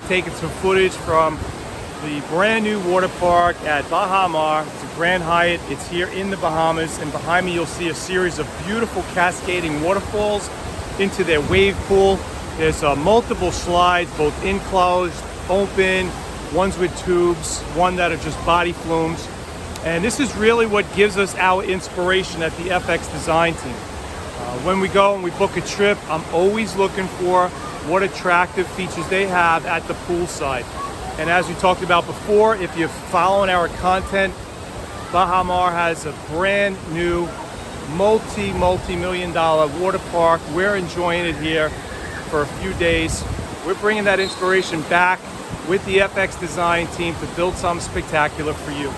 taking some footage from the brand new water park at Bahamar. It's a Grand Hyatt. It's here in the Bahamas, and behind me you'll see a series of beautiful cascading waterfalls into their wave pool. There's multiple slides, both enclosed, open, ones with tubes, one that are just body flumes. And this is really what gives us our inspiration at the FX design team. When we go and we book a trip, I'm always looking for what attractive features they have at the poolside. And as we talked about before, if you're following our content, Bahamar has a brand new multi-million dollar water park. We're enjoying it here for a few days. We're bringing that inspiration back with the FX design team to build something spectacular for you.